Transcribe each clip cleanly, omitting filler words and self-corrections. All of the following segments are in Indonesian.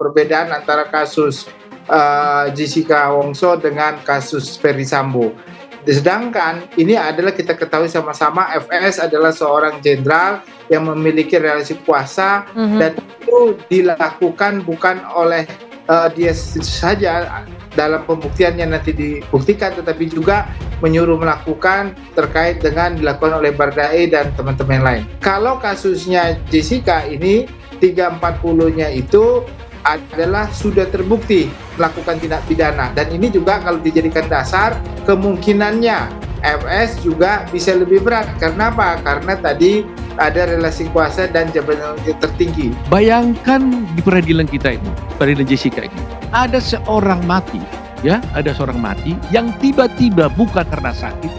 perbedaan antara kasus Jessica Wongso dengan kasus Ferdy Sambo. Sedangkan ini adalah kita ketahui sama-sama FS adalah seorang jenderal yang memiliki relasi kuasa dan itu dilakukan bukan oleh dia saja dalam pembuktiannya nanti dibuktikan, tetapi juga menyuruh melakukan terkait dengan dilakukan oleh Baradae dan teman-teman lain. Kalau kasusnya Jessica ini 340-nya itu adalah sudah terbukti melakukan tindak pidana, dan ini juga kalau dijadikan dasar kemungkinannya FS juga bisa lebih berat. Karena apa? Karena tadi ada relasi kuasa dan jabatan tertinggi. Bayangkan di peradilan kita ini, peradilan Jessica ini, ada seorang mati yang tiba-tiba bukan karena sakit.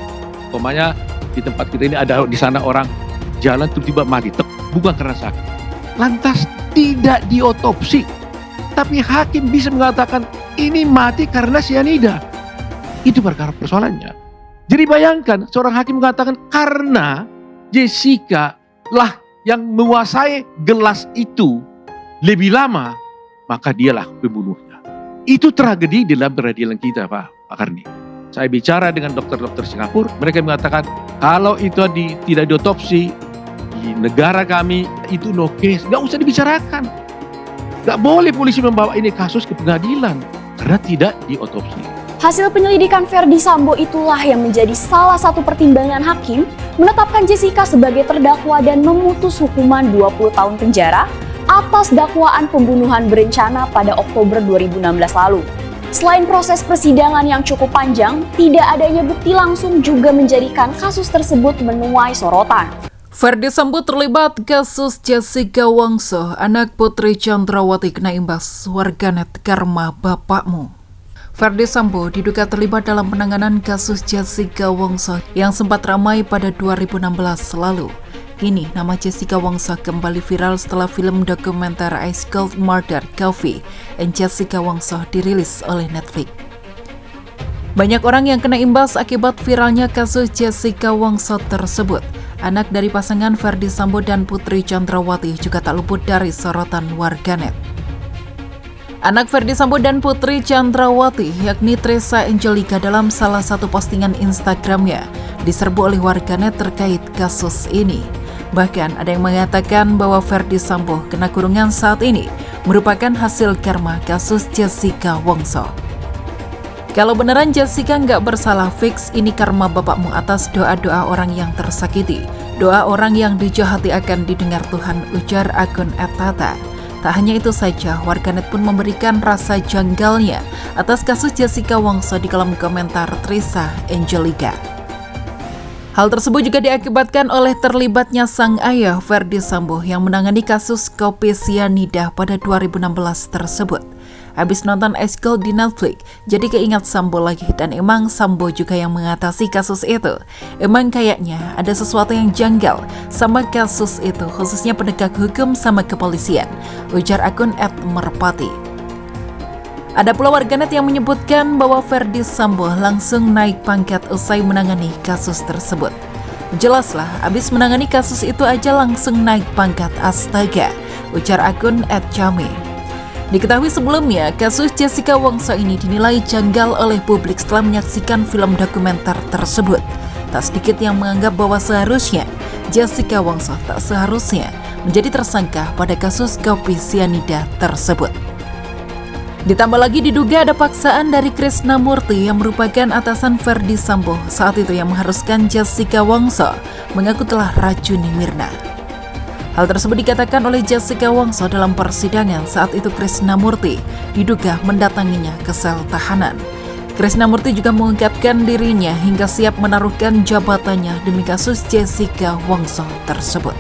Umpamanya di tempat kita ini ada di sana orang jalan tiba-tiba mati, bukan karena sakit. Lantas tidak diotopsi, tapi hakim bisa mengatakan ini mati karena sianida. Itu persoalannya. Jadi bayangkan seorang hakim mengatakan karena Jessica lah yang menguasai gelas itu lebih lama, maka dialah pembunuhnya. Itu tragedi dalam peradilan kita, Pak Karni. Saya bicara dengan dokter-dokter Singapura, mereka mengatakan kalau itu tidak diotopsi di negara kami itu no case, nggak usah dibicarakan. Nggak boleh polisi membawa ini kasus ke pengadilan karena tidak diotopsi. Hasil penyelidikan Ferdy Sambo itulah yang menjadi salah satu pertimbangan hakim menetapkan Jessica sebagai terdakwa dan memutus hukuman 20 tahun penjara atas dakwaan pembunuhan berencana pada Oktober 2016 lalu. Selain proses persidangan yang cukup panjang, tidak adanya bukti langsung juga menjadikan kasus tersebut menuai sorotan. Ferdy Sambo terlibat kasus Jessica Wongso, anak Putri Chandrawati kena imbas warganet karma bapakmu. Ferdy Sambo diduga terlibat dalam penanganan kasus Jessica Wongso yang sempat ramai pada 2016 lalu. Kini nama Jessica Wongso kembali viral setelah film dokumenter Ice Cold Murder Coffee and Jessica Wongso dirilis oleh Netflix. Banyak orang yang kena imbas akibat viralnya kasus Jessica Wongso tersebut. Anak dari pasangan Ferdy Sambo dan Putri Chandrawati juga tak luput dari sorotan warganet. Anak Ferdy Sambo dan Putri Chandrawati, yakni Tresa Angelica, dalam salah satu postingan Instagramnya diserbu oleh warganet terkait kasus ini. Bahkan ada yang mengatakan bahwa Ferdy Sambo kena kurungan saat ini merupakan hasil karma kasus Jessica Wongso. Kalau beneran Jessica nggak bersalah, fix ini karma bapakmu atas doa-doa orang yang tersakiti. Doa orang yang dijahati akan didengar Tuhan, ujar akun @tata. Tak hanya itu saja, warganet pun memberikan rasa janggalnya atas kasus Jessica Wongso di kolom komentar Tresa Angelica. Hal tersebut juga diakibatkan oleh terlibatnya sang ayah Ferdy Sambo yang menangani kasus kopi sianida pada 2016 tersebut. Habis nonton Ice Cold di Netflix, jadi keingat Sambo lagi, dan emang Sambo juga yang mengatasi kasus itu. Emang kayaknya ada sesuatu yang janggal sama kasus itu, khususnya penegak hukum sama kepolisian, ujar akun @merpati. Ada pula warganet yang menyebutkan bahwa Ferdy Sambo langsung naik pangkat usai menangani kasus tersebut. Jelaslah, abis menangani kasus itu aja langsung naik pangkat, astaga, ujar akun @cami. Diketahui sebelumnya, kasus Jessica Wongso ini dinilai janggal oleh publik setelah menyaksikan film dokumenter tersebut. Tak sedikit yang menganggap bahwa seharusnya Jessica Wongso tak seharusnya menjadi tersangka pada kasus kopi sianida tersebut. Ditambah lagi diduga ada paksaan dari Krisnamurti yang merupakan atasan Ferdy Sambo saat itu yang mengharuskan Jessica Wongso mengaku telah racuni Mirna. Hal tersebut dikatakan oleh Jessica Wongso dalam persidangan saat itu Krisnamurti diduga mendatanginya ke sel tahanan. Krisnamurti juga mengungkapkan dirinya hingga siap menaruhkan jabatannya demi kasus Jessica Wongso tersebut.